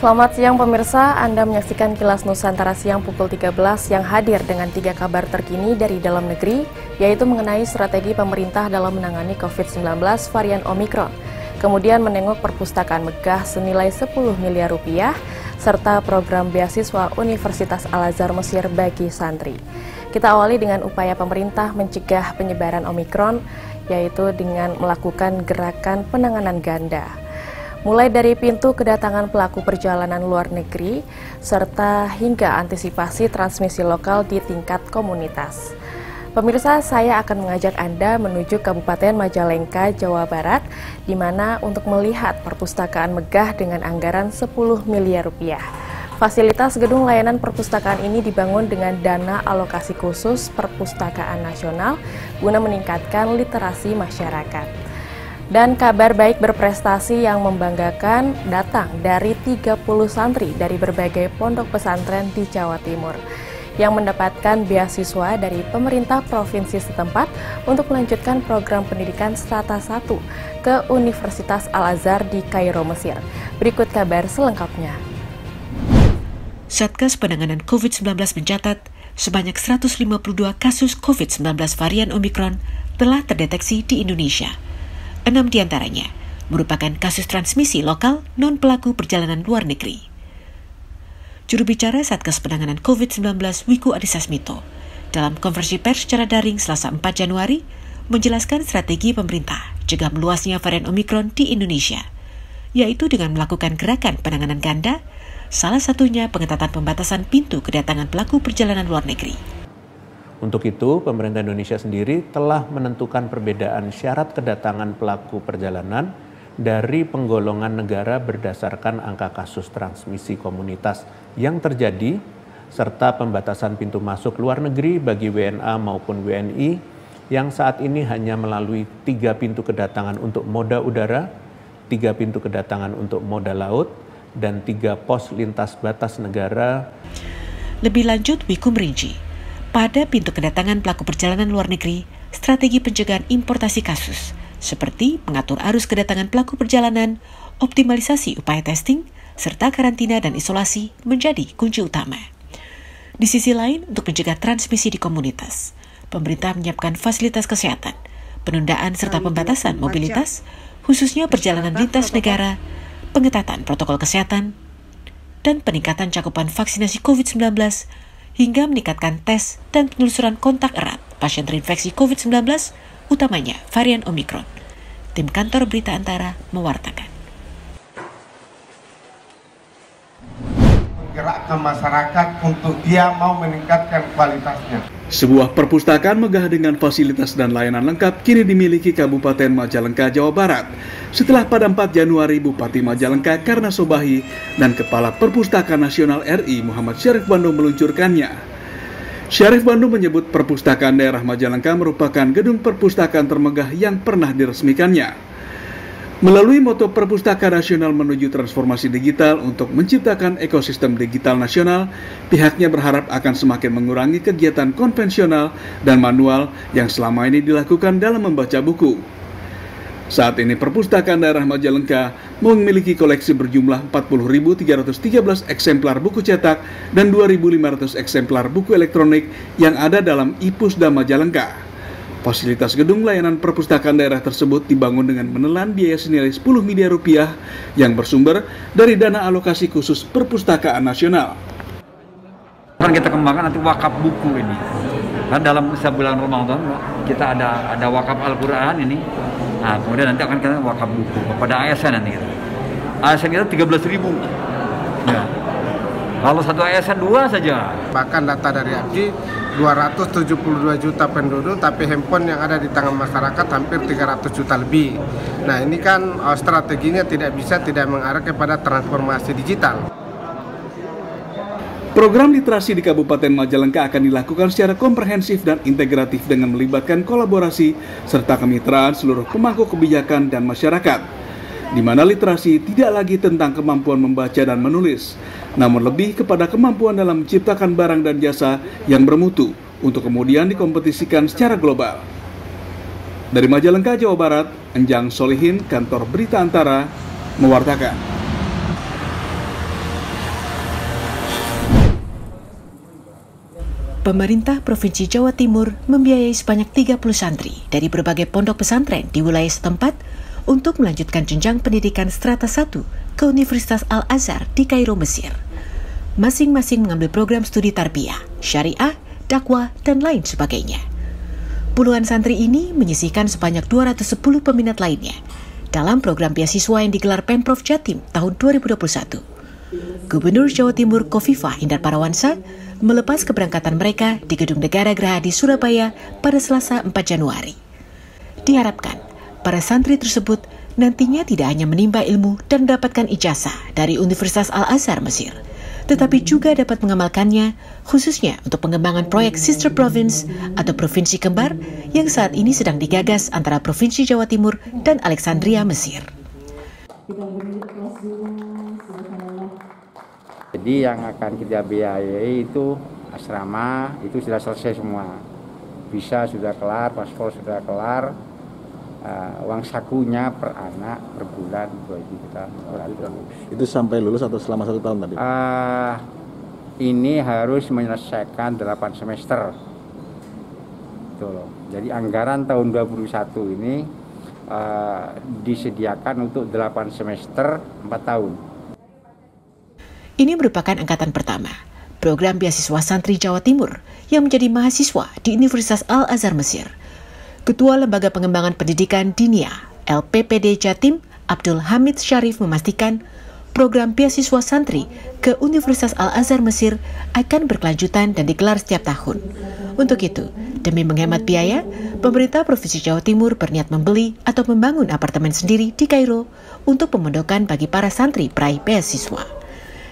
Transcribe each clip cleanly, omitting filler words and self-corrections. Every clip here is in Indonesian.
Selamat siang pemirsa, Anda menyaksikan Kilas Nusantara siang pukul 13 yang hadir dengan 3 kabar terkini dari dalam negeri, yaitu mengenai strategi pemerintah dalam menangani COVID-19 varian Omikron, kemudian menengok perpustakaan megah senilai 10 miliar rupiah, serta program beasiswa Universitas Al-Azhar Mesir bagi santri. Kita awali dengan upaya pemerintah mencegah penyebaran Omikron, yaitu dengan melakukan gerakan penanganan ganda. Mulai dari pintu kedatangan pelaku perjalanan luar negeri, serta hingga antisipasi transmisi lokal di tingkat komunitas. Pemirsa, saya akan mengajak Anda menuju Kabupaten Majalengka, Jawa Barat, di mana untuk melihat perpustakaan megah dengan anggaran 10 miliar rupiah. Fasilitas gedung layanan perpustakaan ini dibangun dengan dana alokasi khusus Perpustakaan Nasional guna meningkatkan literasi masyarakat. Dan kabar baik berprestasi yang membanggakan datang dari 30 santri dari berbagai pondok pesantren di Jawa Timur yang mendapatkan beasiswa dari pemerintah provinsi setempat untuk melanjutkan program pendidikan strata 1 ke Universitas Al-Azhar di Kairo, Mesir. Berikut kabar selengkapnya. Satgas Penanganan COVID-19 mencatat sebanyak 152 kasus COVID-19 varian Omikron telah terdeteksi di Indonesia. 6 diantaranya merupakan kasus transmisi lokal non-pelaku perjalanan luar negeri. Juru bicara Satgas Penanganan COVID-19 Wiku Adhisa Smito dalam konferensi pers secara daring Selasa 4 Januari menjelaskan strategi pemerintah cegah meluasnya varian Omikron di Indonesia, yaitu dengan melakukan gerakan penanganan ganda, salah satunya pengetatan pembatasan pintu kedatangan pelaku perjalanan luar negeri. Untuk itu, pemerintah Indonesia sendiri telah menentukan perbedaan syarat kedatangan pelaku perjalanan dari penggolongan negara berdasarkan angka kasus transmisi komunitas yang terjadi, serta pembatasan pintu masuk luar negeri bagi WNA maupun WNI yang saat ini hanya melalui 3 pintu kedatangan untuk moda udara, 3 pintu kedatangan untuk moda laut, dan 3 pos lintas batas negara. Lebih lanjut, Wiku merinci, pada pintu kedatangan pelaku perjalanan luar negeri, strategi pencegahan importasi kasus, seperti mengatur arus kedatangan pelaku perjalanan, optimalisasi upaya testing, serta karantina dan isolasi menjadi kunci utama. Di sisi lain, untuk mencegah transmisi di komunitas, pemerintah menyiapkan fasilitas kesehatan, penundaan serta pembatasan mobilitas, khususnya perjalanan lintas negara, pengetatan protokol kesehatan, dan peningkatan cakupan vaksinasi COVID-19, hingga meningkatkan tes dan penelusuran kontak erat pasien terinfeksi COVID-19, utamanya varian Omikron. Tim Kantor Berita Antara mewartakan. Menggerakkan masyarakat untuk dia mau meningkatkan kualitasnya. Sebuah perpustakaan megah dengan fasilitas dan layanan lengkap kini dimiliki Kabupaten Majalengka, Jawa Barat. Setelah pada 4 Januari Bupati Majalengka Karna Sobahi dan Kepala Perpustakaan Nasional RI Muhammad Syarif Bandung meluncurkannya. Syarif Bandung menyebut Perpustakaan Daerah Majalengka merupakan gedung perpustakaan termegah yang pernah diresmikannya. Melalui moto Perpustakaan Nasional menuju transformasi digital untuk menciptakan ekosistem digital nasional, pihaknya berharap akan semakin mengurangi kegiatan konvensional dan manual yang selama ini dilakukan dalam membaca buku. Saat ini Perpustakaan Daerah Majalengka memiliki koleksi berjumlah 40.313 eksemplar buku cetak dan 2.500 eksemplar buku elektronik yang ada dalam I-Pusda Majalengka. Fasilitas gedung layanan perpustakaan daerah tersebut dibangun dengan menelan biaya senilai 10 miliar rupiah yang bersumber dari dana alokasi khusus Perpustakaan Nasional. Akan kita kembangkan nanti wakaf buku ini. Kan dalam bulan Ramadan kita ada wakaf Al-Qur'an ini. Nah, kemudian nanti akan kita wakaf buku kepada ASN nanti kita. ASN kita 13.000. Ya. Kalau satu ASN 2 saja. Bahkan data dari APJI 272 juta penduduk, tapi handphone yang ada di tangan masyarakat hampir 300 juta lebih. Nah, ini kan strateginya tidak mengarah kepada transformasi digital. Program literasi di Kabupaten Majalengka akan dilakukan secara komprehensif dan integratif dengan melibatkan kolaborasi serta kemitraan seluruh pemangku kebijakan dan masyarakat, di mana literasi tidak lagi tentang kemampuan membaca dan menulis, namun lebih kepada kemampuan dalam menciptakan barang dan jasa yang bermutu untuk kemudian dikompetisikan secara global. Dari Majalengka, Jawa Barat, Enjang Solihin, Kantor Berita Antara, mewartakan. Pemerintah Provinsi Jawa Timur membiayai sebanyak 30 santri dari berbagai pondok pesantren di wilayah setempat untuk melanjutkan jenjang pendidikan strata 1 ke Universitas Al-Azhar di Kairo, Mesir. Masing-masing mengambil program studi tarbiyah, syariah, dakwah, dan lain sebagainya. Puluhan santri ini menyisihkan sebanyak 210 peminat lainnya dalam program beasiswa yang digelar Pemprov Jatim tahun 2021. Gubernur Jawa Timur Khofifah Indar Parawansa melepas keberangkatan mereka di Gedung Negara Gerahadi Surabaya pada Selasa 4 Januari. Diharapkan, para santri tersebut nantinya tidak hanya menimba ilmu dan mendapatkan ijazah dari Universitas Al-Azhar Mesir, tetapi juga dapat mengamalkannya khususnya untuk pengembangan proyek Sister Province atau Provinsi Kembar yang saat ini sedang digagas antara Provinsi Jawa Timur dan Alexandria, Mesir. Jadi yang akan kita biayai itu asrama, itu sudah selesai semua. Visa sudah kelar, paspor sudah kelar, uang sakunya per anak, per bulan, kita lulus. Itu sampai lulus atau selama 1 tahun tadi? Ini harus menyelesaikan 8 semester. Itu loh. Jadi anggaran tahun 2021 ini disediakan untuk 8 semester 4 tahun. Ini merupakan angkatan pertama program beasiswa santri Jawa Timur yang menjadi mahasiswa di Universitas Al-Azhar Mesir. Ketua Lembaga Pengembangan Pendidikan Dinia LPPD Jatim, Abdul Hamid Syarif memastikan program beasiswa santri ke Universitas Al-Azhar Mesir akan berkelanjutan dan digelar setiap tahun. Untuk itu, demi menghemat biaya, pemerintah Provinsi Jawa Timur berniat membeli atau membangun apartemen sendiri di Kairo untuk pemondokan bagi para santri peraih beasiswa.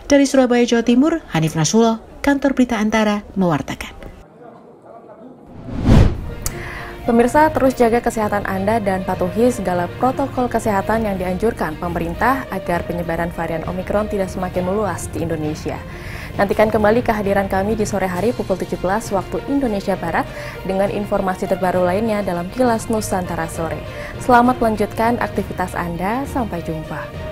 Dari Surabaya, Jawa Timur, Hanif Nasrullah, Kantor Berita Antara, mewartakan. Pemirsa, terus jaga kesehatan Anda dan patuhi segala protokol kesehatan yang dianjurkan pemerintah agar penyebaran varian Omikron tidak semakin meluas di Indonesia. Nantikan kembali kehadiran kami di sore hari pukul 17 waktu Indonesia Barat dengan informasi terbaru lainnya dalam Kilas Nusantara Sore. Selamat melanjutkan aktivitas Anda, sampai jumpa.